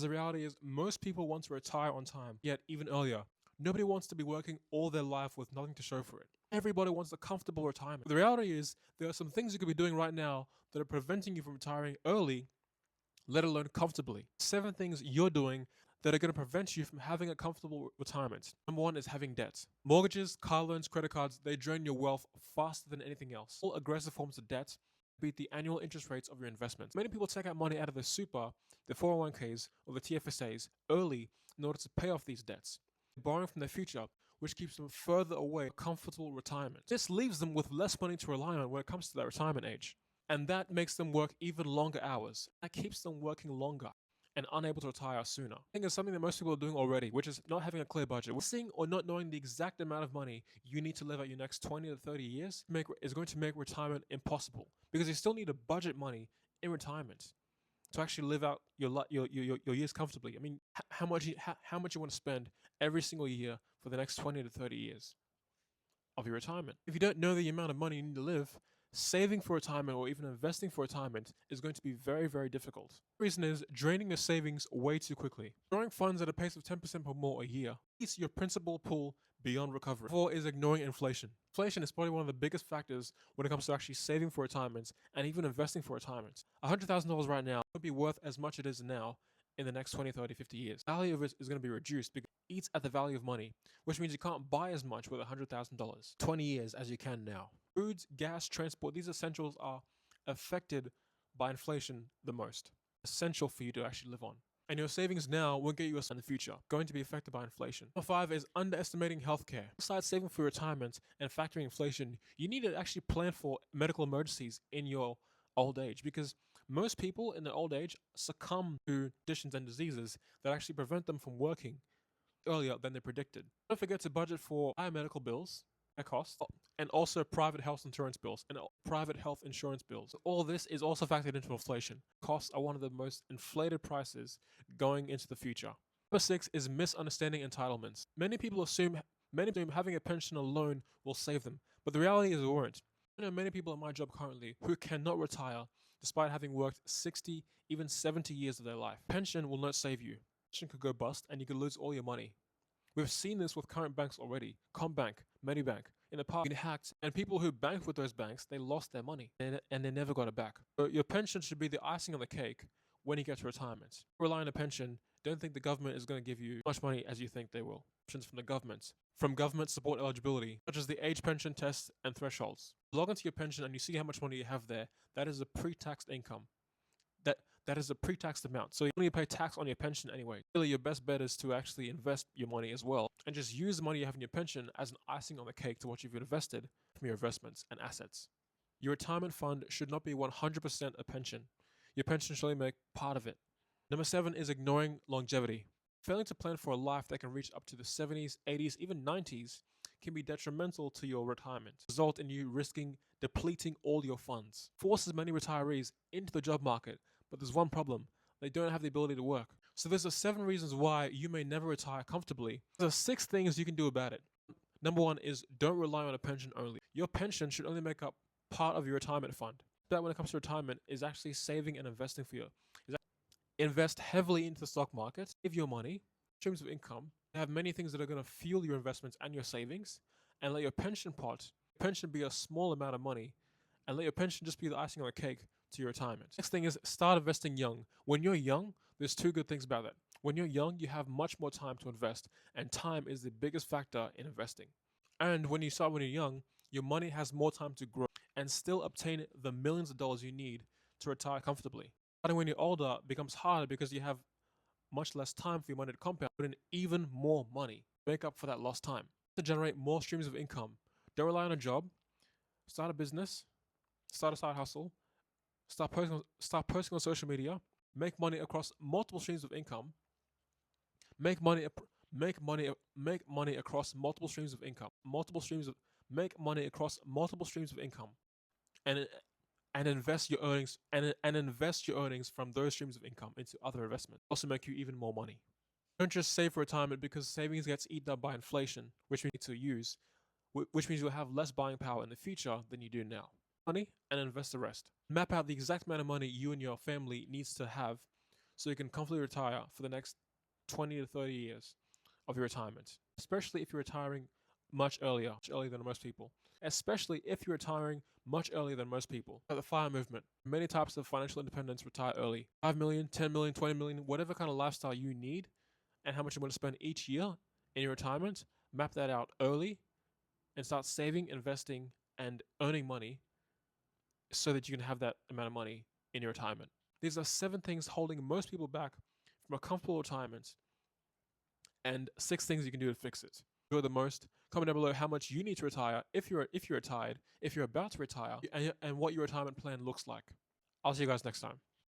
The reality is, most people want to retire on time, yet even earlier. Nobody wants to be working all their life with nothing to show for it. Everybody wants a comfortable retirement. The reality is, there are some things you could be doing right now that are preventing you from retiring early, let alone comfortably. 7 things you're doing that are going to prevent you from having a comfortable retirement. Number 1 is having debt. Mortgages, car loans, credit cards, they drain your wealth faster than anything else. All aggressive forms of debt beat the annual interest rates of your investments. Many people take out money out of their super, their 401ks, or the TFSAs early in order to pay off these debts, borrowing from their future, which keeps them further away from comfortable retirement. This leaves them with less money to rely on when it comes to their retirement age. And that makes them work even longer hours. That keeps them working longer and unable to retire sooner. I think it's something that most people are doing already, which is not having a clear budget. Missing or not knowing the exact amount of money you need to live out your next 20 to 30 years is going to make retirement impossible, because you still need to budget money in retirement to actually live out your years comfortably. I mean, how much you want to spend every single year for the next 20 to 30 years of your retirement. If you don't know the amount of money you need to live, saving for retirement or even investing for retirement is going to be very, very difficult. The reason is draining your savings way too quickly. Growing funds at a pace of 10% per more a year eats your principal pool beyond recovery. 4 is ignoring inflation. Inflation is probably one of the biggest factors when it comes to actually saving for retirement and even investing for retirement. $100,000 right now would be worth as much as it is now in the next 20, 30, 50 years. The value of it is going to be reduced because it eats at the value of money, which means you can't buy as much with $100,000 20 years as you can now. Foods, gas, transport, these essentials are affected by inflation the most. Essential for you to actually live on. And your savings now won't get you in the future, going to be affected by inflation. Number 5 is underestimating healthcare. Besides saving for retirement and factoring inflation, you need to actually plan for medical emergencies in your old age, because most people in their old age succumb to conditions and diseases that actually prevent them from working earlier than they predicted. Don't forget to budget for higher medical bills, their costs, and also private health insurance bills and private health insurance bills. All this is also factored into inflation. Costs are one of the most inflated prices going into the future. Number 6 is misunderstanding entitlements. Many people assume having a pension alone will save them, but the reality is it won't. I know many people in my job currently who cannot retire despite having worked 60, even 70 years of their life. Pension will not save you. Pension could go bust and you could lose all your money. We've seen this with current banks already. Combank, Medibank. In the past, been hacked, and people who banked with those banks, they lost their money and they never got it back. So your pension should be the icing on the cake when you get to retirement. Rely on a pension. Don't think the government is going to give you as much money as you think they will. Options from the government. From government support eligibility, such as the age pension tests and thresholds. Log into your pension and you see how much money you have there. That is a pre-taxed income. That is a pre-taxed amount. So you only pay tax on your pension anyway. Really, your best bet is to actually invest your money as well and just use the money you have in your pension as an icing on the cake to what you've invested from your investments and assets. Your retirement fund should not be 100% a pension. Your pension should only make part of it. Number 7 is ignoring longevity. Failing to plan for a life that can reach up to the 70s, 80s, even 90s can be detrimental to your retirement, result in you risking depleting all your funds. Forces many retirees into the job market, but there's one problem: they don't have the ability to work. So there's 7 reasons why you may never retire comfortably. There's 6 things you can do about it. Number 1 is don't rely on a pension only. Your pension should only make up part of your retirement fund. That when it comes to retirement is actually saving and investing for you. Invest heavily into the stock market, save your money, streams of income, have many things that are going to fuel your investments and your savings, and let your pension be a small amount of money, and let your pension just be the icing on the cake to your retirement. Next thing is start investing young. When you're young, there's 2 good things about that. When you're young, you have much more time to invest, and time is the biggest factor in investing. And when you're young, your money has more time to grow and still obtain the millions of dollars you need to retire comfortably. Starting when you're older becomes harder because you have much less time for your money to compound, put in even more money to make up for that lost time. To generate more streams of income, don't rely on a job. Start a business, start a side hustle, start posting on social media, make money across multiple streams of income, make money across multiple streams of income, make money across multiple streams of income, and invest your earnings from those streams of income into other investments. Also make you even more money. Don't just save for retirement because savings gets eaten up by inflation, which we need to use, which means you'll have less buying power in the future than you do now. Money and invest the rest. Map out the exact amount of money you and your family needs to have so you can comfortably retire for the next 20 to 30 years of your retirement, especially if you're retiring much earlier than most people. Especially if you're retiring much earlier than most people. The FIRE movement. Many types of financial independence retire early. 5 million, 10 million, 20 million, whatever kind of lifestyle you need and how much you want to spend each year in your retirement, map that out early and start saving, investing, and earning money so that you can have that amount of money in your retirement. These are 7 things holding most people back from a comfortable retirement and 6 things you can do to fix it. Enjoy the most. Comment down below how much you need to retire if you're retired, if you're about to retire, and what your retirement plan looks like. I'll see you guys next time.